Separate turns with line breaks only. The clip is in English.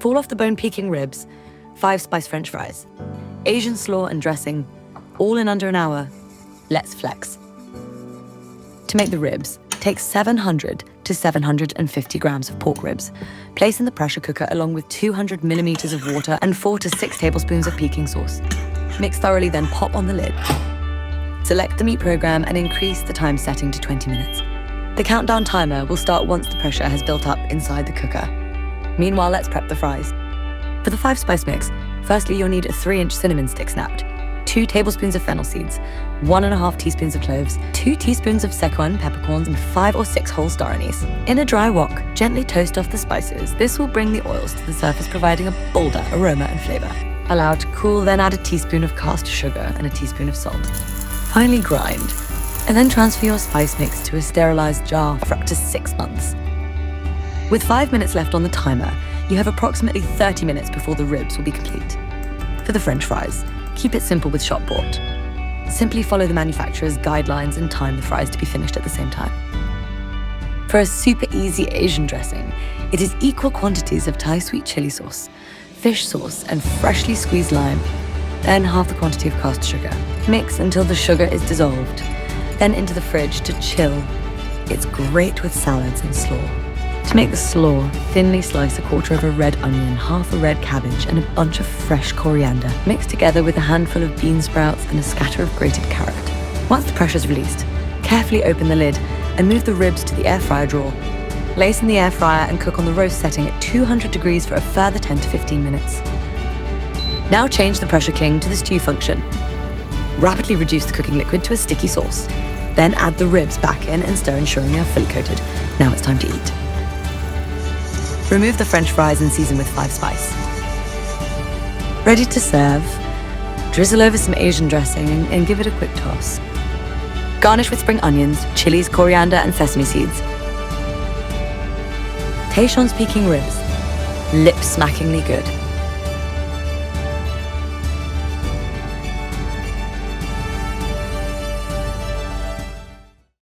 Fall off the bone Peking ribs, 5-spice French fries, Asian slaw and dressing, all in under an hour. Let's flex. To make the ribs, take 700 to 750 grams of pork ribs. Place in the pressure cooker along with 200 millimeters of water and 4 to 6 tablespoons of Peking sauce. Mix thoroughly, then pop on the lid. Select the meat program and increase the time setting to 20 minutes. The countdown timer will start once the pressure has built up inside the cooker. Meanwhile, let's prep the fries. For the 5-spice mix, firstly you'll need a 3-inch cinnamon stick snapped, 2 tablespoons of fennel seeds, 1.5 teaspoons of cloves, 2 teaspoons of Szechuan peppercorns, and 5 or 6 whole star anise. In a dry wok, gently toast off the spices. This will bring the oils to the surface, providing a bolder aroma and flavor. Allow to cool, then add a teaspoon of caster sugar and a teaspoon of salt. Finally grind, and then transfer your spice mix to a sterilized jar for up to 6 months. With 5 minutes left on the timer, you have approximately 30 minutes before the ribs will be complete. For the French fries, keep it simple with shop bought. Simply follow the manufacturer's guidelines and time the fries to be finished at the same time. For a super easy Asian dressing, it is equal quantities of Thai sweet chili sauce, fish sauce, and freshly squeezed lime, then half the quantity of caster sugar. Mix until the sugar is dissolved, then into the fridge to chill. It's great with salads and slaw. To make the slaw, thinly slice a quarter of a red onion, half a red cabbage, and a bunch of fresh coriander. Mix together with a handful of bean sprouts and a scatter of grated carrot. Once the pressure's released, carefully open the lid and move the ribs to the air fryer drawer. Place in the air fryer and cook on the roast setting at 200 degrees for a further 10 to 15 minutes. Now change the pressure king to the stew function. Rapidly reduce the cooking liquid to a sticky sauce. Then add the ribs back in and stir, ensuring they are fully coated. Now it's time to eat. Remove the French fries and season with 5-spice. Ready to serve, drizzle over some Asian dressing and give it a quick toss. Garnish with spring onions, chilies, coriander, and sesame seeds. Taishons Peking ribs, lip-smackingly good.